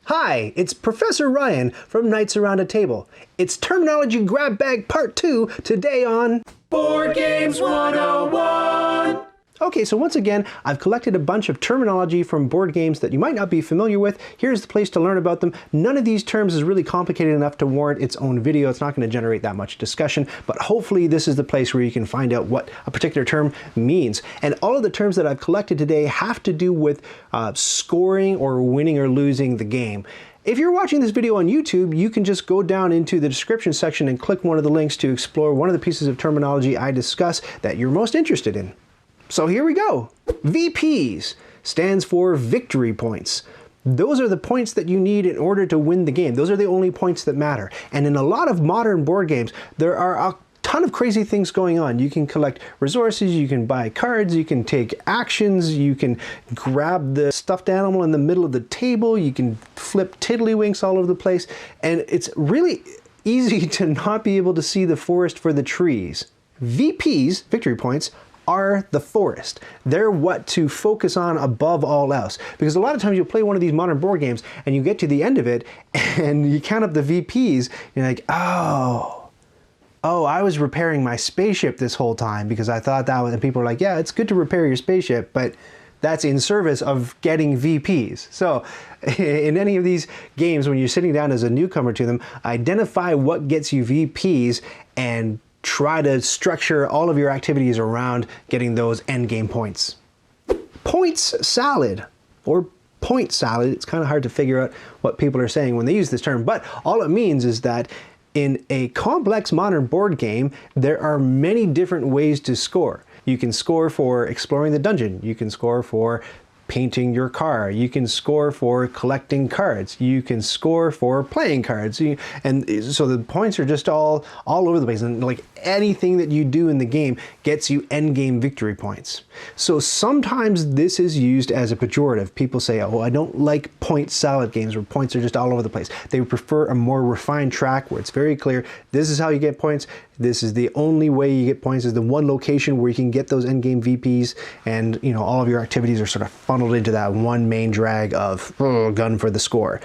Hi, it's Professor Ryan from Knights Around a Table. It's Terminology Grab Bag Part 2 today on Board Games 101! Okay, so once again, I've collected a bunch of terminology from board games that you might not be familiar with. Here's the place to learn about them. None of these terms is really complicated enough to warrant its own video. It's not going to generate that much discussion, but hopefully this is the place where you can find out what a particular term means. And all of the terms that I've collected today have to do with scoring or winning or losing the game. If you're watching this video on YouTube, you can just go down into the description section and click one of the links to explore one of the pieces of terminology I discuss that you're most interested in. So here we go. VPs stands for victory points. Those are the points that you need in order to win the game. Those are the only points that matter. And in a lot of modern board games, there are a ton of crazy things going on. You can collect resources, you can buy cards, you can take actions, you can grab the stuffed animal in the middle of the table, you can flip tiddlywinks all over the place, and it's really easy to not be able to see the forest for the trees. VPs, victory points, are the forest. They're what to focus on above all else. Because a lot of times you'll play one of these modern board games and you get to the end of it and you count up the VPs and you're like, oh, I was repairing my spaceship this whole time because I thought that was, and people are like, yeah, it's good to repair your spaceship, but that's in service of getting VPs. So in any of these games, when you're sitting down as a newcomer to them, identify what gets you VPs and try to structure all of your activities around getting those endgame points. Points salad, or point salad, it's kind of hard to figure out what people are saying when they use this term, but all it means is that in a complex modern board game, there are many different ways to score. You can score for exploring the dungeon, you can score for painting your car, you can score for collecting cards, you can score for playing cards, and so the points are just all over the place, and like anything that you do in the game gets you end game victory points. So sometimes this is used as a pejorative. People say, oh, I don't like point salad games where points are just all over the place. They would prefer a more refined track where it's very clear, this is how you get points, this is the only way you get points, is the one location where you can get those endgame VPs, and all of your activities are sort of funneled into that one main drag of gun for the score.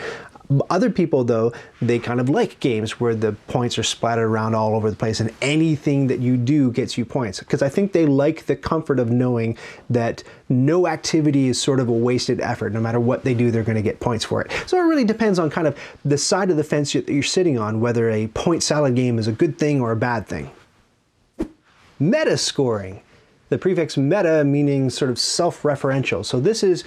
Other people, though, they kind of like games where the points are splattered around all over the place and anything that you do gets you points. Because I think they like the comfort of knowing that no activity is sort of a wasted effort. No matter what they do, they're going to get points for it. So it really depends on kind of the side of the fence that you're sitting on, whether a point salad game is a good thing or a bad thing. Metascoring. The prefix meta meaning sort of self-referential. So this is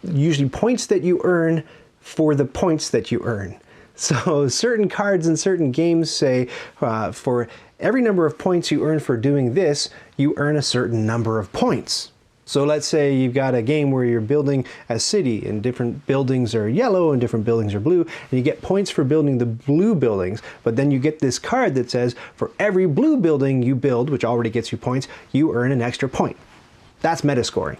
usually points that you earn for the points that you earn. So certain cards in certain games say for every number of points you earn for doing this, you earn a certain number of points. So let's say you've got a game where you're building a city and different buildings are yellow and different buildings are blue, and you get points for building the blue buildings, but then you get this card that says for every blue building you build, which already gets you points, you earn an extra point. That's metascoring.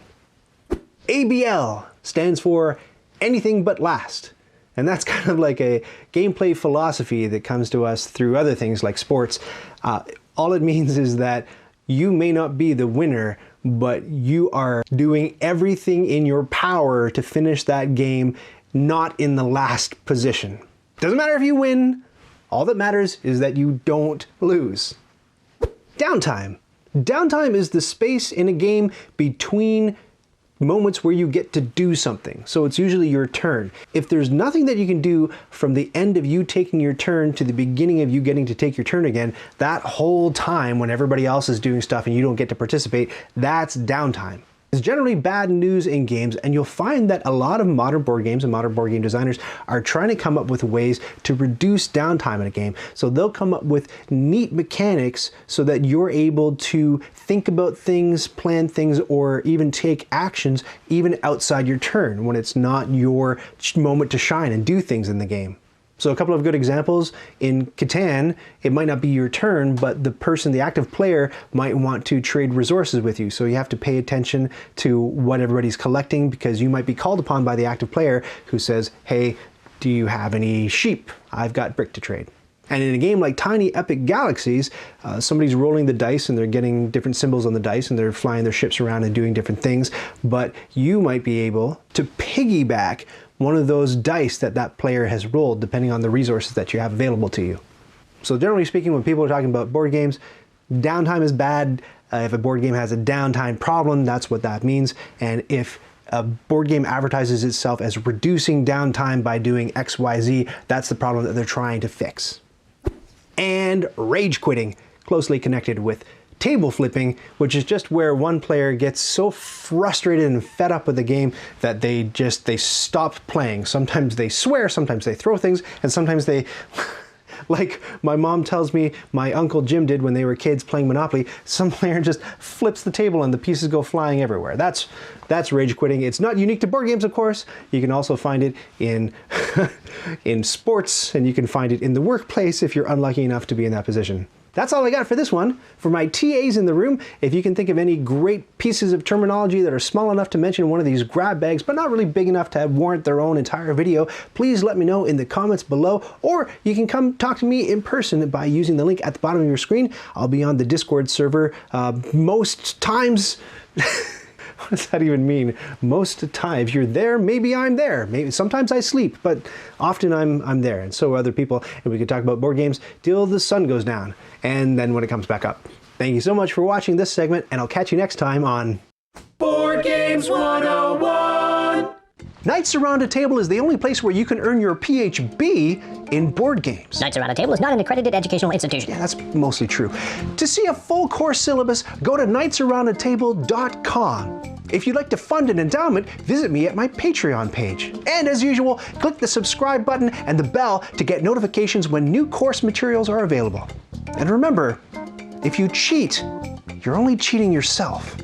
ABL stands for anything but last. And that's kind of like a gameplay philosophy that comes to us through other things like sports. All it means is that you may not be the winner, but you are doing everything in your power to finish that game not in the last position. Doesn't matter if you win, all that matters is that you don't lose. Downtime. Downtime is the space in a game between moments where you get to do something. So it's usually your turn. If there's nothing that you can do from the end of you taking your turn to the beginning of you getting to take your turn again, that whole time when everybody else is doing stuff and you don't get to participate, that's downtime. It's generally bad news in games, and you'll find that a lot of modern board games and modern board game designers are trying to come up with ways to reduce downtime in a game. So they'll come up with neat mechanics so that you're able to think about things, plan things, or even take actions even outside your turn when it's not your moment to shine and do things in the game. So a couple of good examples, in Catan, it might not be your turn, but the person, the active player, might want to trade resources with you. So you have to pay attention to what everybody's collecting because you might be called upon by the active player who says, hey, do you have any sheep? I've got brick to trade. And in a game like Tiny Epic Galaxies, somebody's rolling the dice and they're getting different symbols on the dice and they're flying their ships around and doing different things, but you might be able to piggyback one of those dice that that player has rolled, depending on the resources that you have available to you. So generally speaking, when people are talking about board games, downtime is bad. If a board game has a downtime problem, that's what that means. And if a board game advertises itself as reducing downtime by doing X, Y, Z, that's the problem that they're trying to fix. And rage quitting, closely connected with table flipping, which is just where one player gets so frustrated and fed up with the game that they stop playing. Sometimes they swear, sometimes they throw things, and sometimes they like my mom tells me my Uncle Jim did when they were kids playing Monopoly. Some player just flips the table and the pieces go flying everywhere. That's rage quitting. It's not unique to board games, of course. You can also find it in in sports, and you can find it in the workplace if you're unlucky enough to be in that position. That's all I got for this one. For my TAs in the room, if you can think of any great pieces of terminology that are small enough to mention in one of these grab bags, but not really big enough to warrant their own entire video, please let me know in the comments below, or you can come talk to me in person by using the link at the bottom of your screen. I'll be on the Discord server most times. What does that even mean? Most of the time. If you're there, maybe I'm there. Maybe sometimes I sleep, but often I'm there, and so are other people, and we can talk about board games till the sun goes down, and then when it comes back up. Thank you so much for watching this segment, and I'll catch you next time on Board Games 101. Knights Around a Table is the only place where you can earn your PhD in board games. Knights Around a Table is not an accredited educational institution. Yeah, that's mostly true. To see a full course syllabus, go to knightsaroundatable.com. If you'd like to fund an endowment, visit me at my Patreon page. And as usual, click the subscribe button and the bell to get notifications when new course materials are available. And remember, if you cheat, you're only cheating yourself.